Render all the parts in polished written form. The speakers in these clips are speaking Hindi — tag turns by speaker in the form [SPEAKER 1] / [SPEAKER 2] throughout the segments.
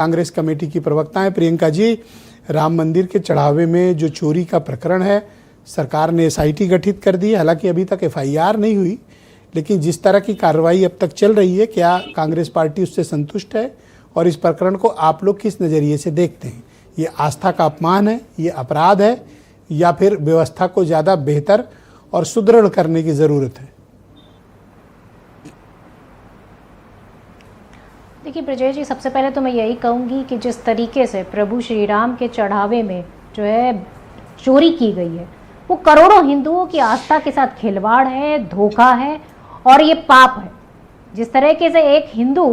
[SPEAKER 1] कांग्रेस कमेटी की प्रवक्ता हैं प्रियंका जी। राम मंदिर के चढ़ावे में जो चोरी का प्रकरण है, सरकार ने एसआईटी गठित कर दी है। हालांकि अभी तक एफआईआर नहीं हुई, लेकिन जिस तरह की कार्रवाई अब तक चल रही है, क्या कांग्रेस पार्टी उससे संतुष्ट है? और इस प्रकरण को आप लोग किस नज़रिए से देखते हैं? ये आस्था का अपमान है, ये अपराध है, या फिर व्यवस्था को ज़्यादा बेहतर और सुदृढ़ करने की ज़रूरत है?
[SPEAKER 2] देखिए ब्रजेश जी, सबसे पहले तो मैं यही कहूँगी कि जिस तरीके से प्रभु श्री राम के चढ़ावे में जो है चोरी की गई है, वो करोड़ों हिंदुओं की आस्था के साथ खिलवाड़ है, धोखा है और ये पाप है। जिस तरीके से एक हिंदू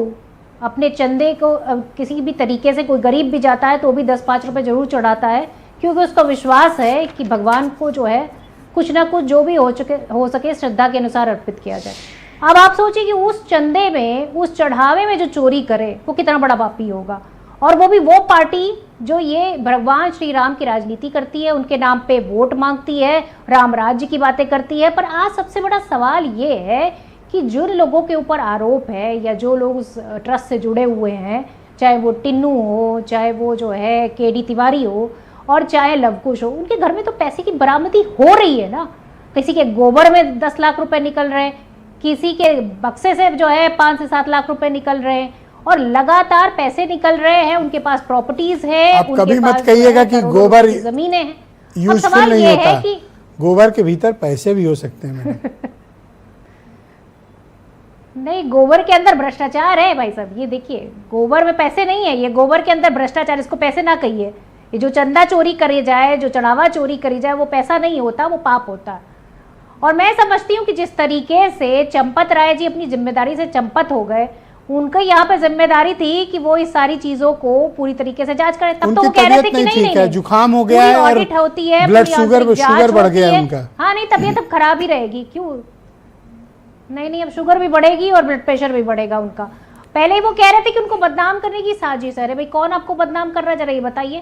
[SPEAKER 2] अपने चंदे को किसी भी तरीके से, कोई गरीब भी जाता है तो भी 10-5 रुपये जरूर चढ़ाता है, क्योंकि उसका विश्वास है कि भगवान को जो है कुछ ना कुछ जो भी हो सके श्रद्धा के अनुसार अर्पित किया जाए। अब आप सोचिए कि उस चंदे में, उस चढ़ावे में जो चोरी करे वो कितना बड़ा पापी होगा, और वो भी वो पार्टी जो ये भगवान श्री राम की राजनीति करती है, उनके नाम पे वोट मांगती है, राम राज्य की बातें करती है। पर आज सबसे बड़ा सवाल ये है कि जिन लोगों के ऊपर आरोप है या जो लोग उस ट्रस्ट से जुड़े हुए हैं, चाहे वो टिन्नू हो, चाहे वो जो है केडी तिवारी हो, और चाहे लवकुश हो, उनके घर में तो पैसे की बरामदी हो रही है ना। किसी के गोबर में 10 लाख रुपए निकल रहे हैं, किसी के बक्से से जो है 5 से 7 लाख रुपए निकल रहे हैं, और लगातार पैसे निकल रहे हैं। उनके पास प्रॉपर्टीज है,
[SPEAKER 1] आप कभी मत कहिएगा कि गोबर
[SPEAKER 2] जमीनें हैं।
[SPEAKER 1] यूजफुल नहीं होता, कि गोबर के भीतर पैसे भी हो सकते हैं।
[SPEAKER 2] नहीं, गोबर के अंदर भ्रष्टाचार है भाई साहब। ये देखिए, गोबर में पैसे नहीं है, ये गोबर के अंदर भ्रष्टाचार, इसको पैसे ना कहिए। ये जो चंदा चोरी करी जाए, जो चढ़ावा चोरी करी जाए, वो पैसा नहीं होता, वो पाप होता है। और मैं समझती हूँ कि जिस तरीके से चंपत राय जी अपनी जिम्मेदारी से चंपत हो गए, उनका यहाँ पे जिम्मेदारी थी कि वो इस सारी चीजों को पूरी तरीके से जांच करें। तब तो वो कह रहे थे कि नहीं,
[SPEAKER 1] जुकाम हो गया है और
[SPEAKER 2] ऑडिट होती है,
[SPEAKER 1] ब्लड शुगर बढ़ गया है उनका।
[SPEAKER 2] हाँ नहीं, तबीयत अब खराब ही रहेगी। क्यों नहीं, अब शुगर भी बढ़ेगी और ब्लड प्रेशर भी बढ़ेगा उनका। पहले ही वो कह रहे थे कि उनको बदनाम करने की साजिश है। अरे भाई, कौन आपको बदनाम कर रहा है, जरा ये बताइए।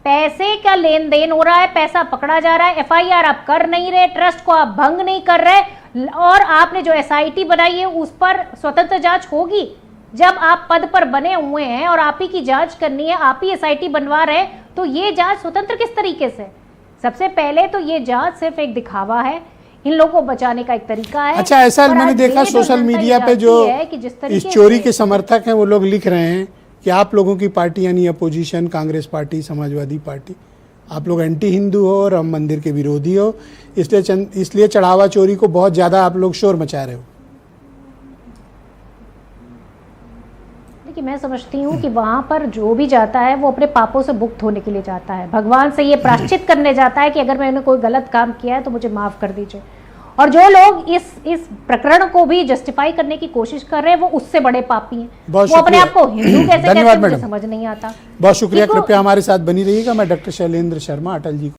[SPEAKER 2] पैसे का लेन देन हो रहा है, पैसा पकड़ा जा रहा है, एफआईआर आप कर नहीं रहे, ट्रस्ट को आप भंग नहीं कर रहे, और आपने जो एसआईटी बनाई है उस पर स्वतंत्र जांच होगी। जब आप पद पर बने हुए हैं और आप ही की जांच करनी है, आप ही एसआईटी बनवा रहे हैं, तो ये जांच स्वतंत्र किस तरीके से? सबसे पहले तो ये जांच सिर्फ एक दिखावा है, इन लोगों को बचाने का एक तरीका है।
[SPEAKER 1] अच्छा, ऐसा मैंने देखा सोशल मीडिया पे जो इस चोरी के समर्थक हैं, वो लोग लिख रहे हैं कि आप लोगों की पार्टी यानी opposition, Congress party, Samajwadi party, आप लोग एंटी हिंदू हो, राम मंदिर के विरोधी हो, इसलिए चढ़ावा चोरी को बहुत ज़्यादा आप लोग शोर मचा रहे हो।
[SPEAKER 2] देखिए, मैं समझती हूँ कि वहाँ पर जो भी जाता है वो अपने पापों से मुक्त होने के लिए जाता है, भगवान से ये प्रायश्चित करने जाता है कि अगर मैंने कोई गलत काम किया है तो मुझे माफ़ कर दीजिए। और जो लोग इस प्रकरण को भी जस्टिफाई करने की कोशिश कर रहे हैं, वो उससे बड़े पापी हैं। वो अपने आप को हिंदू कैसे कहते हैं, मुझे समझ नहीं आता।
[SPEAKER 1] बहुत शुक्रिया, कृपया हमारे साथ बनी रहिएगा। मैं डॉक्टर शैलेंद्र शर्मा अटल जी